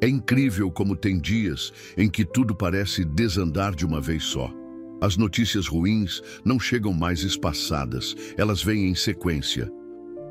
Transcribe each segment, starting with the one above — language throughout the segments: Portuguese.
É incrível como tem dias em que tudo parece desandar de uma vez só. As notícias ruins não chegam mais espaçadas, elas vêm em sequência.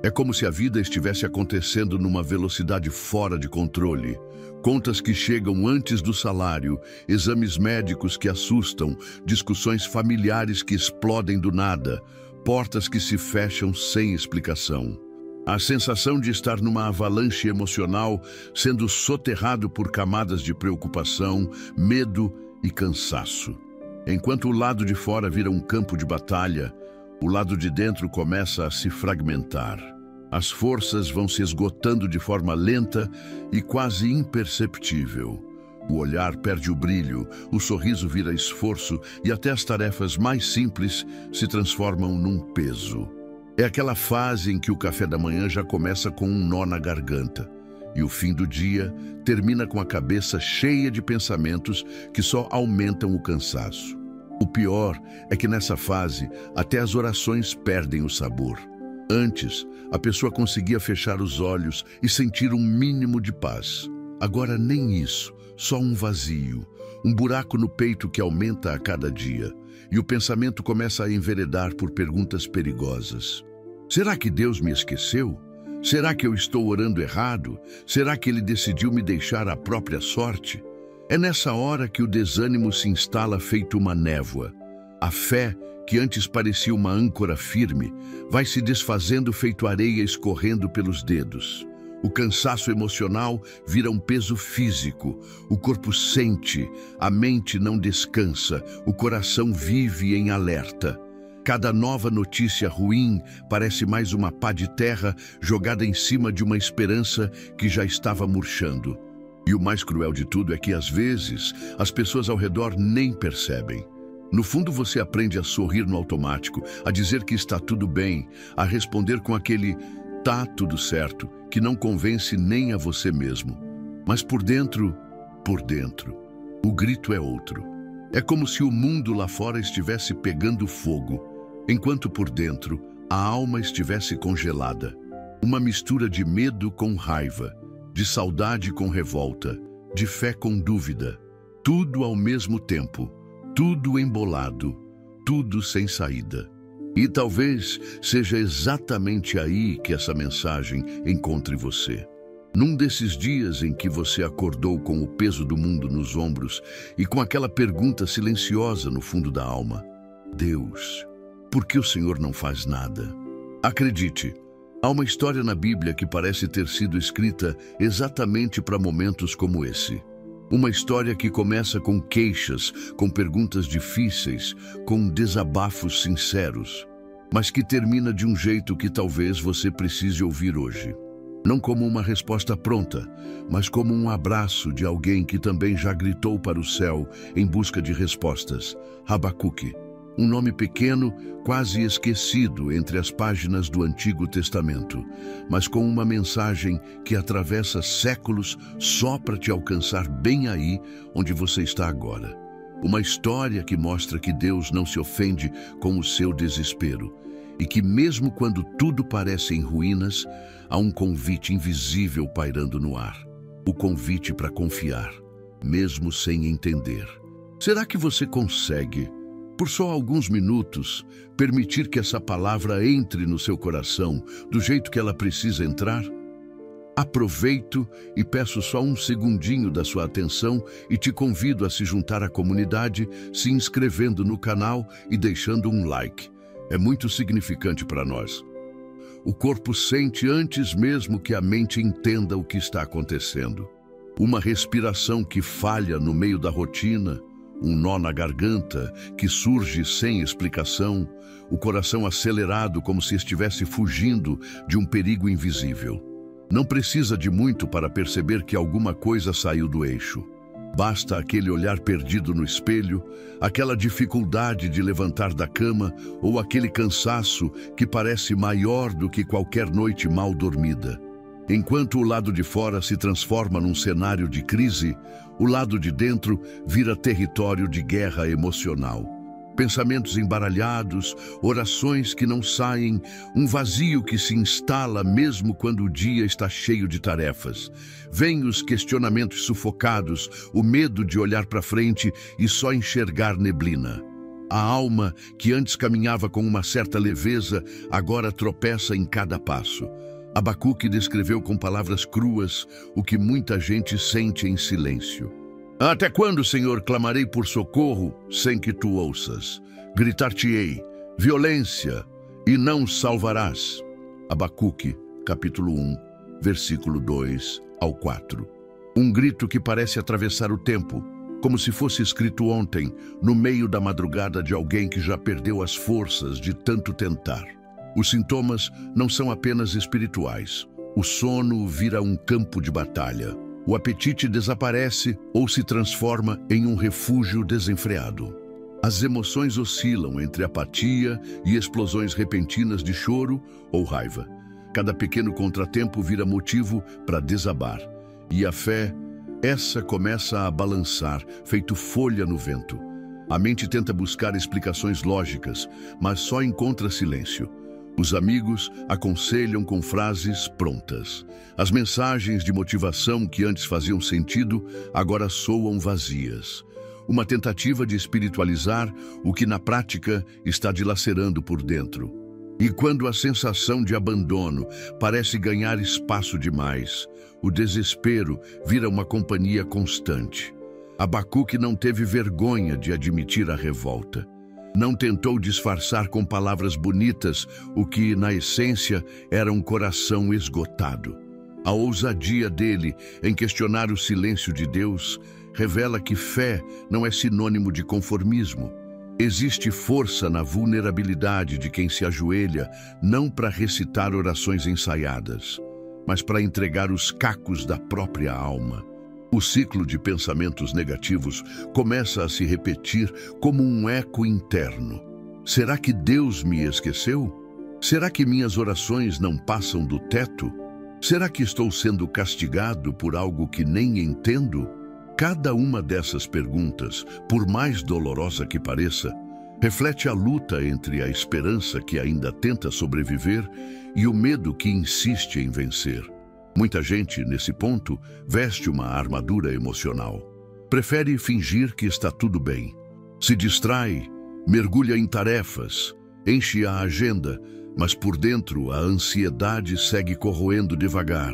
É como se a vida estivesse acontecendo numa velocidade fora de controle. Contas que chegam antes do salário, exames médicos que assustam, discussões familiares que explodem do nada, portas que se fecham sem explicação. A sensação de estar numa avalanche emocional, sendo soterrado por camadas de preocupação, medo e cansaço. Enquanto o lado de fora vira um campo de batalha, o lado de dentro começa a se fragmentar. As forças vão se esgotando de forma lenta e quase imperceptível. O olhar perde o brilho, o sorriso vira esforço e até as tarefas mais simples se transformam num peso. É aquela fase em que o café da manhã já começa com um nó na garganta e o fim do dia termina com a cabeça cheia de pensamentos que só aumentam o cansaço. O pior é que nessa fase até as orações perdem o sabor. Antes, a pessoa conseguia fechar os olhos e sentir um mínimo de paz. Agora nem isso, só um vazio, um buraco no peito que aumenta a cada dia. E o pensamento começa a enveredar por perguntas perigosas. Será que Deus me esqueceu? Será que eu estou orando errado? Será que Ele decidiu me deixar à própria sorte? É nessa hora que o desânimo se instala feito uma névoa. A fé, que antes parecia uma âncora firme, vai se desfazendo feito areia escorrendo pelos dedos. O cansaço emocional vira um peso físico. O corpo sente, a mente não descansa, o coração vive em alerta. Cada nova notícia ruim parece mais uma pá de terra jogada em cima de uma esperança que já estava murchando. E o mais cruel de tudo é que, às vezes, as pessoas ao redor nem percebem. No fundo, você aprende a sorrir no automático, a dizer que está tudo bem, a responder com aquele "tá tudo certo", que não convence nem a você mesmo. Mas por dentro, o grito é outro. É como se o mundo lá fora estivesse pegando fogo, enquanto por dentro a alma estivesse congelada. Uma mistura de medo com raiva, de saudade com revolta, de fé com dúvida. Tudo ao mesmo tempo, tudo embolado, tudo sem saída. E talvez seja exatamente aí que essa mensagem encontre você. Num desses dias em que você acordou com o peso do mundo nos ombros e com aquela pergunta silenciosa no fundo da alma: Deus, por que o Senhor não faz nada? Acredite, há uma história na Bíblia que parece ter sido escrita exatamente para momentos como esse. Uma história que começa com queixas, com perguntas difíceis, com desabafos sinceros, mas que termina de um jeito que talvez você precise ouvir hoje. Não como uma resposta pronta, mas como um abraço de alguém que também já gritou para o céu em busca de respostas. Habacuque, um nome pequeno, quase esquecido entre as páginas do Antigo Testamento, mas com uma mensagem que atravessa séculos só para te alcançar bem aí onde você está agora. Uma história que mostra que Deus não se ofende com o seu desespero e que mesmo quando tudo parece em ruínas, há um convite invisível pairando no ar. O convite para confiar, mesmo sem entender. Será que você consegue, por só alguns minutos, permitir que essa palavra entre no seu coração do jeito que ela precisa entrar? Aproveito e peço só um segundinho da sua atenção e te convido a se juntar à comunidade, se inscrevendo no canal e deixando um like. É muito significante para nós. O corpo sente antes mesmo que a mente entenda o que está acontecendo. Uma respiração que falha no meio da rotina, um nó na garganta que surge sem explicação, o coração acelerado como se estivesse fugindo de um perigo invisível. Não precisa de muito para perceber que alguma coisa saiu do eixo. Basta aquele olhar perdido no espelho, aquela dificuldade de levantar da cama ou aquele cansaço que parece maior do que qualquer noite mal dormida. Enquanto o lado de fora se transforma num cenário de crise, o lado de dentro vira território de guerra emocional. Pensamentos embaralhados, orações que não saem, um vazio que se instala mesmo quando o dia está cheio de tarefas. Vêm os questionamentos sufocados, o medo de olhar para frente e só enxergar neblina. A alma, que antes caminhava com uma certa leveza, agora tropeça em cada passo. Abacuque descreveu com palavras cruas o que muita gente sente em silêncio. Até quando, Senhor, clamarei por socorro sem que tu ouças? Gritar-te-ei, violência, e não salvarás. Abacuque, capítulo 1, versículo 2 ao 4. Um grito que parece atravessar o tempo, como se fosse escrito ontem, no meio da madrugada de alguém que já perdeu as forças de tanto tentar. Os sintomas não são apenas espirituais. O sono vira um campo de batalha. O apetite desaparece ou se transforma em um refúgio desenfreado. As emoções oscilam entre apatia e explosões repentinas de choro ou raiva. Cada pequeno contratempo vira motivo para desabar. E a fé, essa começa a balançar, feito folha no vento. A mente tenta buscar explicações lógicas, mas só encontra silêncio. Os amigos aconselham com frases prontas. As mensagens de motivação que antes faziam sentido, agora soam vazias. Uma tentativa de espiritualizar o que na prática está dilacerando por dentro. E quando a sensação de abandono parece ganhar espaço demais, o desespero vira uma companhia constante. Abacuque não teve vergonha de admitir a revolta. Não tentou disfarçar com palavras bonitas o que, na essência, era um coração esgotado. A ousadia dele em questionar o silêncio de Deus revela que fé não é sinônimo de conformismo. Existe força na vulnerabilidade de quem se ajoelha, não para recitar orações ensaiadas, mas para entregar os cacos da própria alma. O ciclo de pensamentos negativos começa a se repetir como um eco interno. Será que Deus me esqueceu? Será que minhas orações não passam do teto? Será que estou sendo castigado por algo que nem entendo? Cada uma dessas perguntas, por mais dolorosa que pareça, reflete a luta entre a esperança que ainda tenta sobreviver e o medo que insiste em vencer. Muita gente, nesse ponto, veste uma armadura emocional. Prefere fingir que está tudo bem. Se distrai, mergulha em tarefas, enche a agenda, mas por dentro a ansiedade segue corroendo devagar,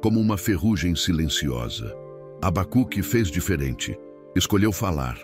como uma ferrugem silenciosa. Abacuque fez diferente. Escolheu falar.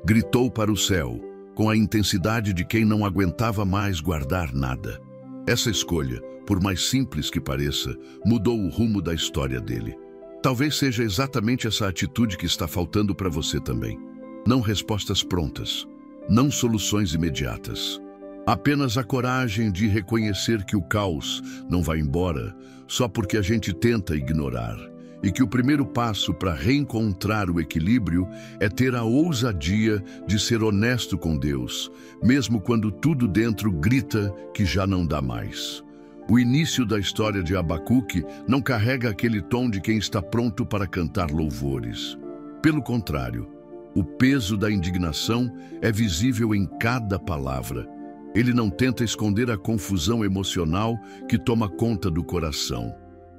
Gritou para o céu, com a intensidade de quem não aguentava mais guardar nada. Essa escolha, por mais simples que pareça, mudou o rumo da história dele. Talvez seja exatamente essa atitude que está faltando para você também. Não respostas prontas, não soluções imediatas. Apenas a coragem de reconhecer que o caos não vai embora só porque a gente tenta ignorar, e que o primeiro passo para reencontrar o equilíbrio é ter a ousadia de ser honesto com Deus, mesmo quando tudo dentro grita que já não dá mais. O início da história de Abacuque não carrega aquele tom de quem está pronto para cantar louvores. Pelo contrário, o peso da indignação é visível em cada palavra. Ele não tenta esconder a confusão emocional que toma conta do coração.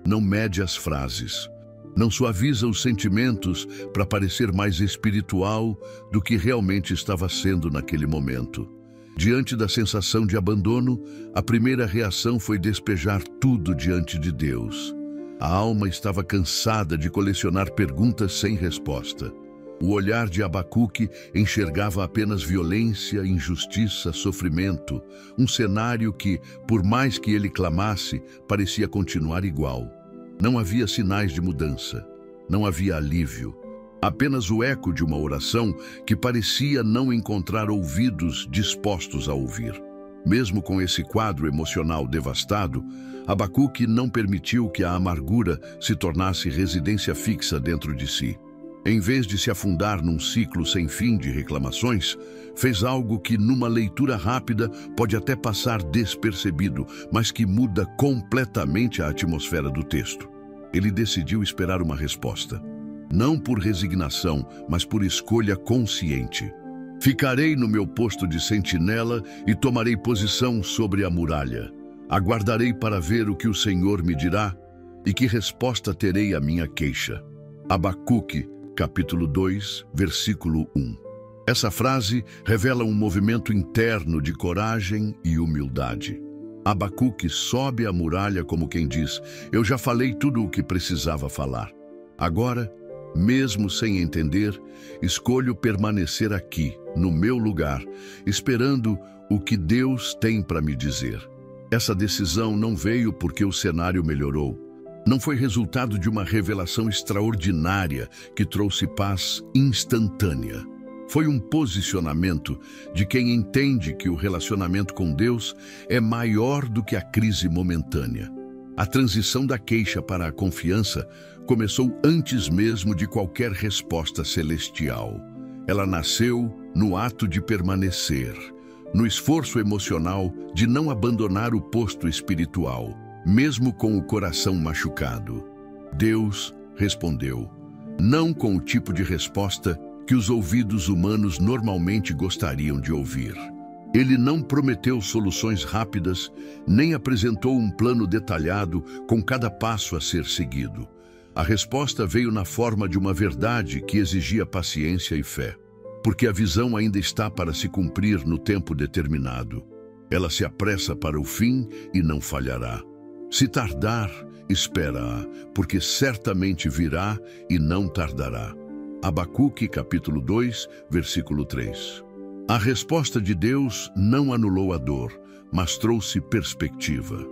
Não mede as frases. Não suaviza os sentimentos para parecer mais espiritual do que realmente estava sendo naquele momento. Diante da sensação de abandono, a primeira reação foi despejar tudo diante de Deus. A alma estava cansada de colecionar perguntas sem resposta. O olhar de Abacuque enxergava apenas violência, injustiça, sofrimento, um cenário que, por mais que ele clamasse, parecia continuar igual. Não havia sinais de mudança, não havia alívio. Apenas o eco de uma oração que parecia não encontrar ouvidos dispostos a ouvir. Mesmo com esse quadro emocional devastado, Abacuque não permitiu que a amargura se tornasse residência fixa dentro de si. Em vez de se afundar num ciclo sem fim de reclamações, fez algo que numa leitura rápida pode até passar despercebido, mas que muda completamente a atmosfera do texto. Ele decidiu esperar uma resposta. Não por resignação, mas por escolha consciente. Ficarei no meu posto de sentinela e tomarei posição sobre a muralha. Aguardarei para ver o que o Senhor me dirá e que resposta terei à minha queixa. Abacuque, capítulo 2, versículo 1. Essa frase revela um movimento interno de coragem e humildade. Abacuque sobe a muralha como quem diz: eu já falei tudo o que precisava falar. Agora, mesmo sem entender, escolho permanecer aqui, no meu lugar, esperando o que Deus tem para me dizer. Essa decisão não veio porque o cenário melhorou. Não foi resultado de uma revelação extraordinária que trouxe paz instantânea. Foi um posicionamento de quem entende que o relacionamento com Deus é maior do que a crise momentânea. A transição da queixa para a confiança começou antes mesmo de qualquer resposta celestial. Ela nasceu no ato de permanecer, no esforço emocional de não abandonar o posto espiritual, mesmo com o coração machucado. Deus respondeu, não com o tipo de resposta que os ouvidos humanos normalmente gostariam de ouvir. Ele não prometeu soluções rápidas, nem apresentou um plano detalhado com cada passo a ser seguido. A resposta veio na forma de uma verdade que exigia paciência e fé, porque a visão ainda está para se cumprir no tempo determinado. Ela se apressa para o fim e não falhará. Se tardar, espera-a, porque certamente virá e não tardará. Abacuque, capítulo 2, versículo 3. A resposta de Deus não anulou a dor, mas trouxe perspectiva.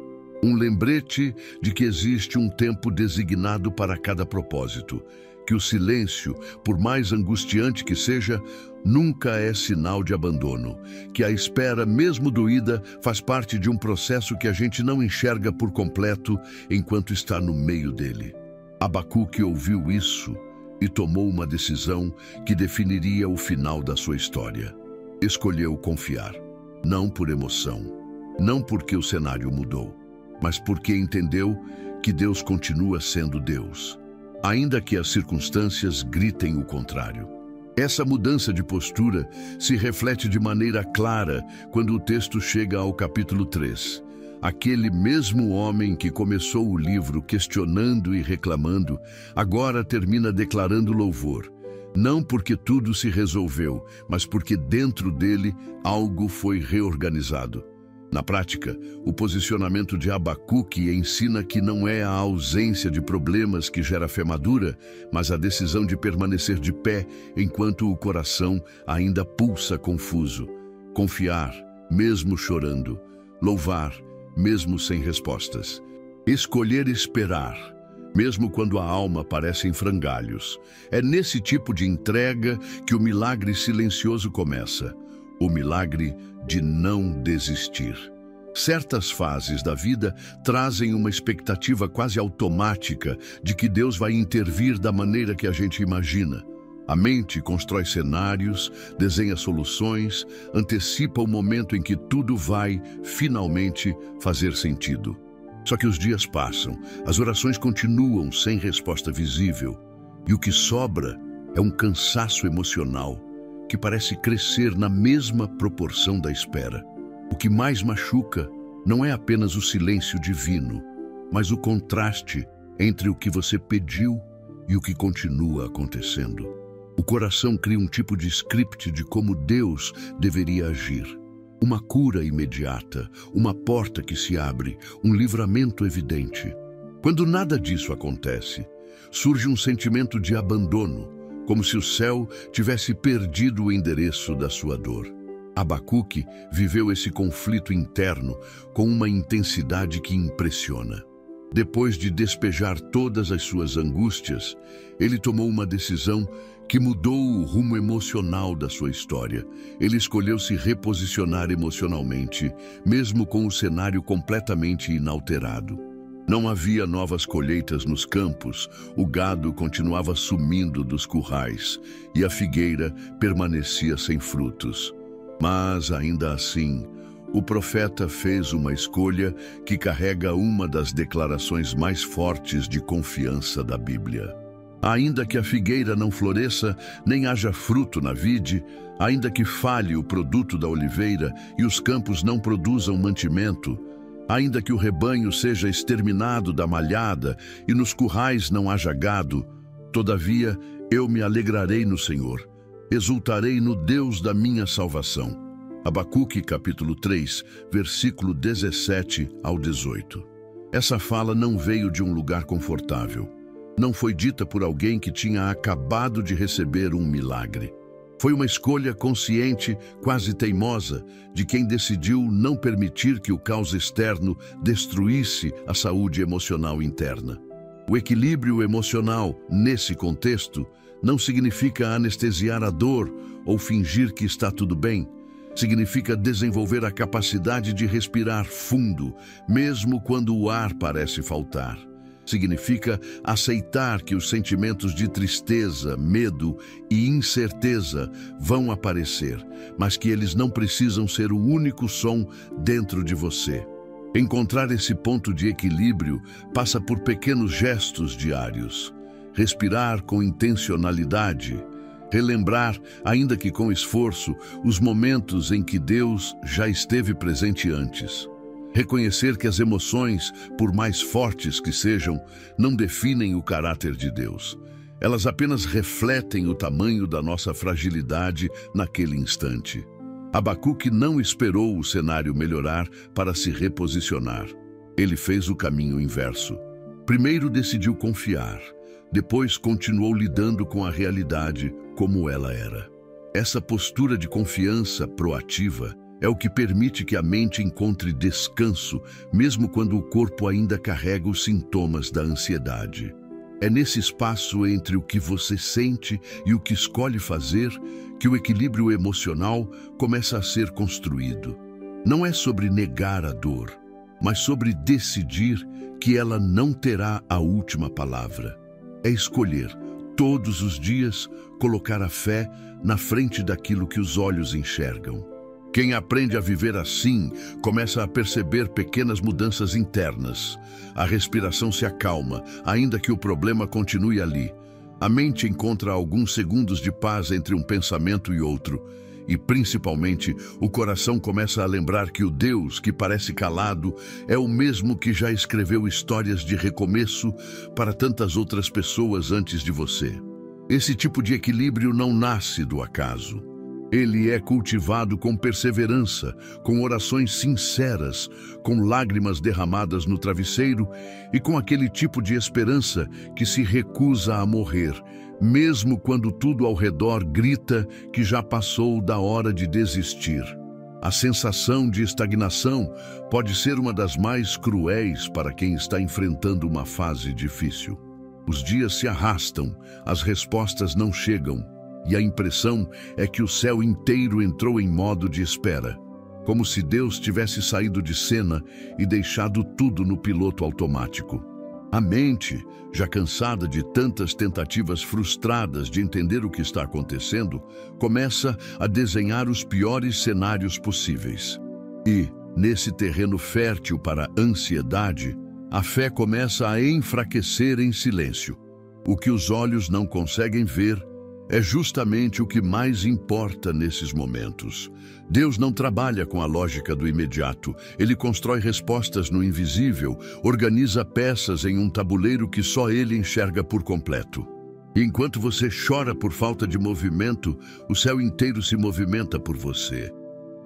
Um lembrete de que existe um tempo designado para cada propósito, que o silêncio, por mais angustiante que seja, nunca é sinal de abandono, que a espera, mesmo doída, faz parte de um processo que a gente não enxerga por completo enquanto está no meio dele. Abacuque ouviu isso e tomou uma decisão que definiria o final da sua história. Escolheu confiar, não por emoção, não porque o cenário mudou, mas porque entendeu que Deus continua sendo Deus, ainda que as circunstâncias gritem o contrário. Essa mudança de postura se reflete de maneira clara quando o texto chega ao capítulo 3. Aquele mesmo homem que começou o livro questionando e reclamando, agora termina declarando louvor. Não porque tudo se resolveu, mas porque dentro dele algo foi reorganizado. Na prática, o posicionamento de Abacuque ensina que não é a ausência de problemas que gera fé madura, mas a decisão de permanecer de pé enquanto o coração ainda pulsa confuso. Confiar, mesmo chorando. Louvar, mesmo sem respostas. Escolher esperar, mesmo quando a alma parece em frangalhos. É nesse tipo de entrega que o milagre silencioso começa. O milagre de não desistir. Certas fases da vida trazem uma expectativa quase automática de que Deus vai intervir da maneira que a gente imagina. A mente constrói cenários, desenha soluções, antecipa o momento em que tudo vai, finalmente, fazer sentido. Só que os dias passam, as orações continuam sem resposta visível, e o que sobra é um cansaço emocional que parece crescer na mesma proporção da espera. O que mais machuca não é apenas o silêncio divino, mas o contraste entre o que você pediu e o que continua acontecendo. O coração cria um tipo de script de como Deus deveria agir. Uma cura imediata, uma porta que se abre, um livramento evidente. Quando nada disso acontece, surge um sentimento de abandono, como se o céu tivesse perdido o endereço da sua dor. Abacuque viveu esse conflito interno com uma intensidade que impressiona. Depois de despejar todas as suas angústias, ele tomou uma decisão que mudou o rumo emocional da sua história. Ele escolheu se reposicionar emocionalmente, mesmo com o cenário completamente inalterado. Não havia novas colheitas nos campos, o gado continuava sumindo dos currais e a figueira permanecia sem frutos. Mas, ainda assim, o profeta fez uma escolha que carrega uma das declarações mais fortes de confiança da Bíblia. Ainda que a figueira não floresça, nem haja fruto na vide, ainda que falhe o produto da oliveira e os campos não produzam mantimento, ainda que o rebanho seja exterminado da malhada e nos currais não haja gado, todavia eu me alegrarei no Senhor, exultarei no Deus da minha salvação. Abacuque capítulo 3, versículo 17 ao 18. Essa fala não veio de um lugar confortável. Não foi dita por alguém que tinha acabado de receber um milagre. Foi uma escolha consciente, quase teimosa, de quem decidiu não permitir que o caos externo destruísse a saúde emocional interna. O equilíbrio emocional, nesse contexto, não significa anestesiar a dor ou fingir que está tudo bem. Significa desenvolver a capacidade de respirar fundo, mesmo quando o ar parece faltar. Significa aceitar que os sentimentos de tristeza, medo e incerteza vão aparecer, mas que eles não precisam ser o único som dentro de você. Encontrar esse ponto de equilíbrio passa por pequenos gestos diários. Respirar com intencionalidade. Relembrar, ainda que com esforço, os momentos em que Deus já esteve presente antes. Reconhecer que as emoções, por mais fortes que sejam, não definem o caráter de Deus. Elas apenas refletem o tamanho da nossa fragilidade naquele instante. Abacuque não esperou o cenário melhorar para se reposicionar. Ele fez o caminho inverso. Primeiro decidiu confiar, depois continuou lidando com a realidade como ela era. Essa postura de confiança proativa é o que permite que a mente encontre descanso, mesmo quando o corpo ainda carrega os sintomas da ansiedade. É nesse espaço entre o que você sente e o que escolhe fazer que o equilíbrio emocional começa a ser construído. Não é sobre negar a dor, mas sobre decidir que ela não terá a última palavra. É escolher, todos os dias, colocar a fé na frente daquilo que os olhos enxergam. Quem aprende a viver assim, começa a perceber pequenas mudanças internas. A respiração se acalma, ainda que o problema continue ali. A mente encontra alguns segundos de paz entre um pensamento e outro. E, principalmente, o coração começa a lembrar que o Deus que parece calado é o mesmo que já escreveu histórias de recomeço para tantas outras pessoas antes de você. Esse tipo de equilíbrio não nasce do acaso. Ele é cultivado com perseverança, com orações sinceras, com lágrimas derramadas no travesseiro e com aquele tipo de esperança que se recusa a morrer, mesmo quando tudo ao redor grita que já passou da hora de desistir. A sensação de estagnação pode ser uma das mais cruéis para quem está enfrentando uma fase difícil. Os dias se arrastam, as respostas não chegam, e a impressão é que o céu inteiro entrou em modo de espera, como se Deus tivesse saído de cena e deixado tudo no piloto automático. A mente, já cansada de tantas tentativas frustradas de entender o que está acontecendo, começa a desenhar os piores cenários possíveis. E, nesse terreno fértil para a ansiedade, a fé começa a enfraquecer em silêncio. O que os olhos não conseguem ver é justamente o que mais importa nesses momentos. Deus não trabalha com a lógica do imediato. Ele constrói respostas no invisível, organiza peças em um tabuleiro que só ele enxerga por completo. E enquanto você chora por falta de movimento, o céu inteiro se movimenta por você.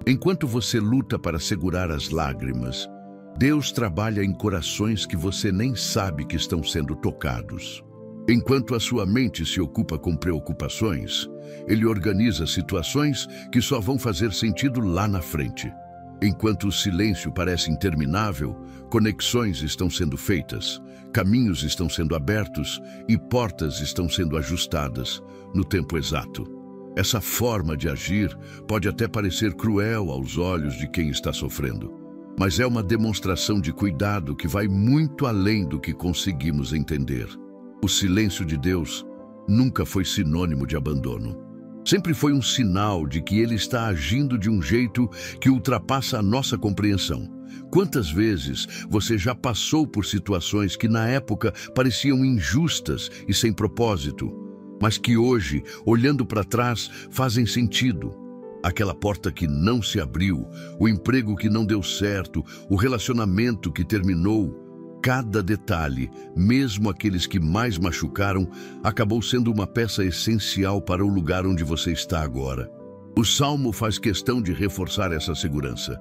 Enquanto você luta para segurar as lágrimas, Deus trabalha em corações que você nem sabe que estão sendo tocados. Enquanto a sua mente se ocupa com preocupações, ele organiza situações que só vão fazer sentido lá na frente. Enquanto o silêncio parece interminável, conexões estão sendo feitas, caminhos estão sendo abertos e portas estão sendo ajustadas no tempo exato. Essa forma de agir pode até parecer cruel aos olhos de quem está sofrendo, mas é uma demonstração de cuidado que vai muito além do que conseguimos entender. O silêncio de Deus nunca foi sinônimo de abandono. Sempre foi um sinal de que Ele está agindo de um jeito que ultrapassa a nossa compreensão. Quantas vezes você já passou por situações que na época pareciam injustas e sem propósito, mas que hoje, olhando para trás, fazem sentido? Aquela porta que não se abriu, o emprego que não deu certo, o relacionamento que terminou. Cada detalhe, mesmo aqueles que mais machucaram, acabou sendo uma peça essencial para o lugar onde você está agora. O Salmo faz questão de reforçar essa segurança.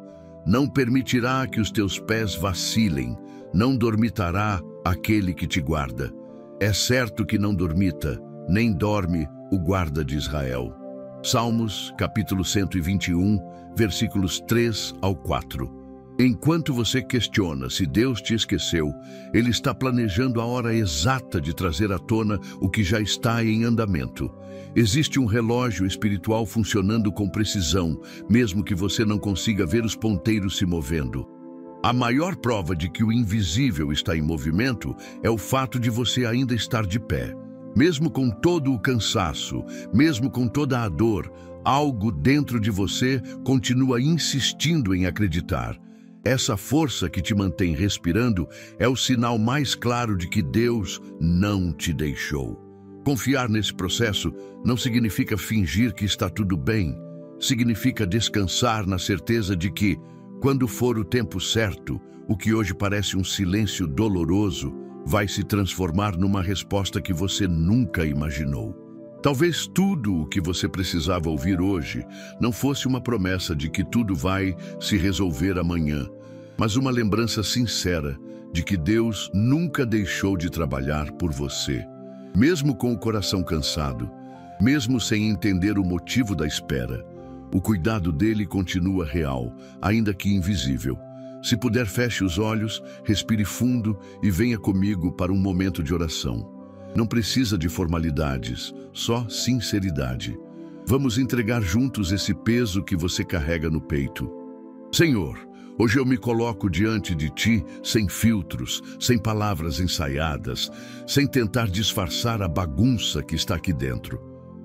Não permitirá que os teus pés vacilem, não dormitará aquele que te guarda. É certo que não dormita, nem dorme o guarda de Israel. Salmos, capítulo 121, versículos 3 ao 4. Enquanto você questiona se Deus te esqueceu, Ele está planejando a hora exata de trazer à tona o que já está em andamento. Existe um relógio espiritual funcionando com precisão, mesmo que você não consiga ver os ponteiros se movendo. A maior prova de que o invisível está em movimento é o fato de você ainda estar de pé. Mesmo com todo o cansaço, mesmo com toda a dor, algo dentro de você continua insistindo em acreditar. Essa força que te mantém respirando é o sinal mais claro de que Deus não te deixou. Confiar nesse processo não significa fingir que está tudo bem. Significa descansar na certeza de que, quando for o tempo certo, o que hoje parece um silêncio doloroso vai se transformar numa resposta que você nunca imaginou. Talvez tudo o que você precisava ouvir hoje não fosse uma promessa de que tudo vai se resolver amanhã, mas uma lembrança sincera de que Deus nunca deixou de trabalhar por você. Mesmo com o coração cansado, mesmo sem entender o motivo da espera, o cuidado dele continua real, ainda que invisível. Se puder, feche os olhos, respire fundo e venha comigo para um momento de oração. Não precisa de formalidades, só sinceridade. Vamos entregar juntos esse peso que você carrega no peito. Senhor, hoje eu me coloco diante de Ti sem filtros, sem palavras ensaiadas, sem tentar disfarçar a bagunça que está aqui dentro.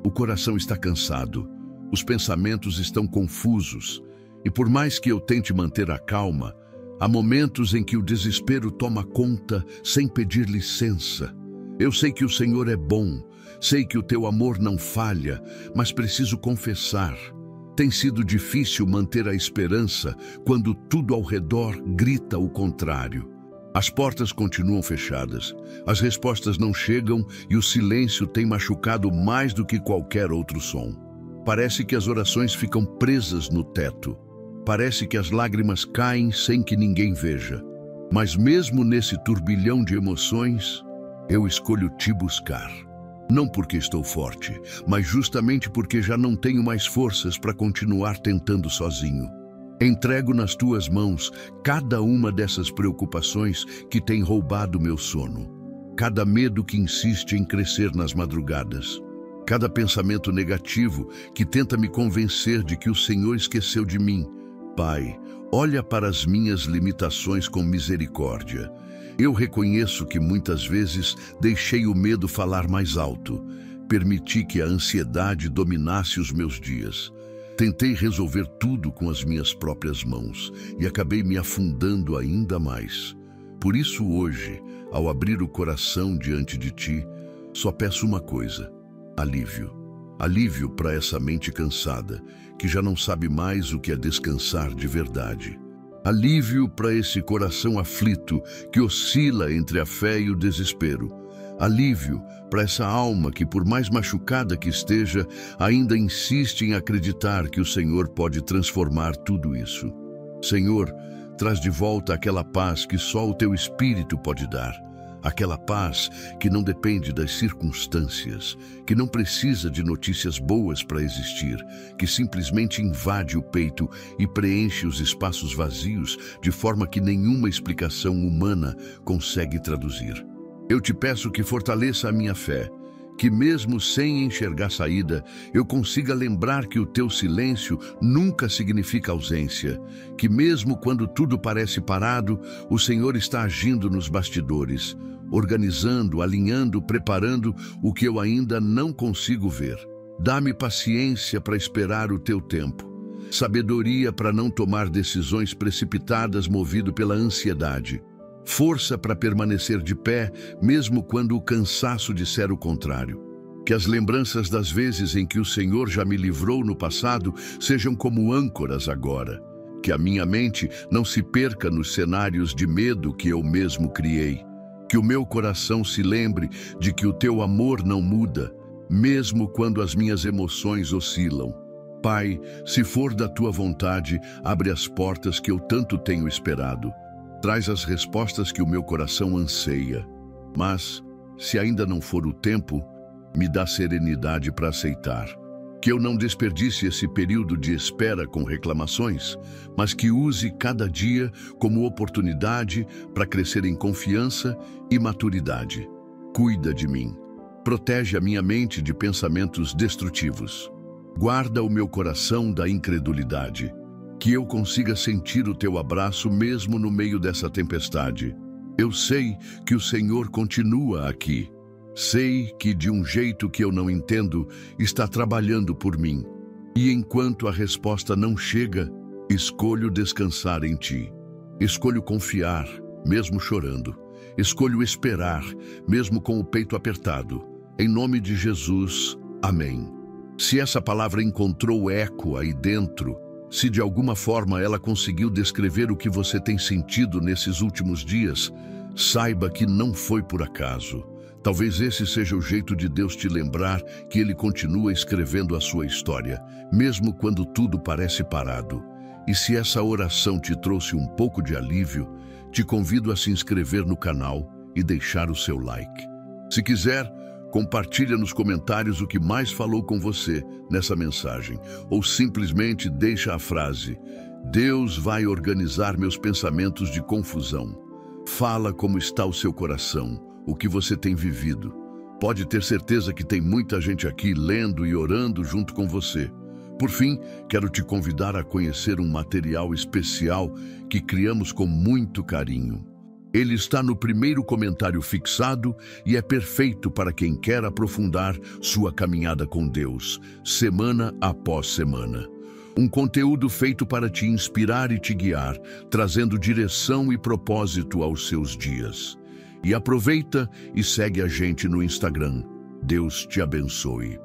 O coração está cansado, os pensamentos estão confusos, e por mais que eu tente manter a calma, há momentos em que o desespero toma conta sem pedir licença. Eu sei que o Senhor é bom, sei que o Teu amor não falha, mas preciso confessar. Tem sido difícil manter a esperança quando tudo ao redor grita o contrário. As portas continuam fechadas, as respostas não chegam e o silêncio tem machucado mais do que qualquer outro som. Parece que as orações ficam presas no teto. Parece que as lágrimas caem sem que ninguém veja. Mas mesmo nesse turbilhão de emoções, eu escolho Te buscar. Não porque estou forte, mas justamente porque já não tenho mais forças para continuar tentando sozinho. Entrego nas Tuas mãos cada uma dessas preocupações que têm roubado meu sono. Cada medo que insiste em crescer nas madrugadas. Cada pensamento negativo que tenta me convencer de que o Senhor esqueceu de mim. Pai, olha para as minhas limitações com misericórdia. Eu reconheço que muitas vezes deixei o medo falar mais alto. Permiti que a ansiedade dominasse os meus dias. Tentei resolver tudo com as minhas próprias mãos e acabei me afundando ainda mais. Por isso hoje, ao abrir o coração diante de Ti, só peço uma coisa: alívio. Alívio para essa mente cansada, que já não sabe mais o que é descansar de verdade. Alívio para esse coração aflito que oscila entre a fé e o desespero. Alívio para essa alma que, por mais machucada que esteja, ainda insiste em acreditar que o Senhor pode transformar tudo isso. Senhor, traz de volta aquela paz que só o Teu Espírito pode dar. Aquela paz que não depende das circunstâncias, que não precisa de notícias boas para existir, que simplesmente invade o peito e preenche os espaços vazios de forma que nenhuma explicação humana consegue traduzir. Eu Te peço que fortaleça a minha fé, que mesmo sem enxergar saída, eu consiga lembrar que o Teu silêncio nunca significa ausência, que mesmo quando tudo parece parado, o Senhor está agindo nos bastidores, organizando, alinhando, preparando o que eu ainda não consigo ver. Dá-me paciência para esperar o Teu tempo. sabedoria para não tomar decisões precipitadas movido pela ansiedade, força para permanecer de pé mesmo quando o cansaço disser o contrário. Que as lembranças das vezes em que o Senhor já me livrou no passado sejam como âncoras agora. Que a minha mente não se perca nos cenários de medo que eu mesmo criei. Que o meu coração se lembre de que o teu amor não muda, mesmo quando as minhas emoções oscilam. Pai, se for da tua vontade, abre as portas que eu tanto tenho esperado. Traz as respostas que o meu coração anseia. Mas, se ainda não for o tempo, me dá serenidade para aceitar. Que eu não desperdice esse período de espera com reclamações, mas que use cada dia como oportunidade para crescer em confiança e maturidade. Cuida de mim. Protege a minha mente de pensamentos destrutivos. Guarda o meu coração da incredulidade. Que eu consiga sentir o teu abraço mesmo no meio dessa tempestade. Eu sei que o Senhor continua aqui. Sei que, de um jeito que eu não entendo, está trabalhando por mim. E enquanto a resposta não chega, escolho descansar em ti. Escolho confiar, mesmo chorando. Escolho esperar, mesmo com o peito apertado. Em nome de Jesus, amém. Se essa palavra encontrou eco aí dentro, se de alguma forma ela conseguiu descrever o que você tem sentido nesses últimos dias, saiba que não foi por acaso. Talvez esse seja o jeito de Deus te lembrar que Ele continua escrevendo a sua história, mesmo quando tudo parece parado. E se essa oração te trouxe um pouco de alívio, te convido a se inscrever no canal e deixar o seu like. Se quiser, compartilha nos comentários o que mais falou com você nessa mensagem, ou simplesmente deixa a frase: Deus vai organizar meus pensamentos de confusão. Fala como está o seu coração, o que você tem vivido. Pode ter certeza que tem muita gente aqui lendo e orando junto com você. Por fim, quero te convidar a conhecer um material especial que criamos com muito carinho. Ele está no primeiro comentário fixado e é perfeito para quem quer aprofundar sua caminhada com Deus, semana após semana. Um conteúdo feito para te inspirar e te guiar, trazendo direção e propósito aos seus dias. E aproveita e segue a gente no Instagram. Deus te abençoe.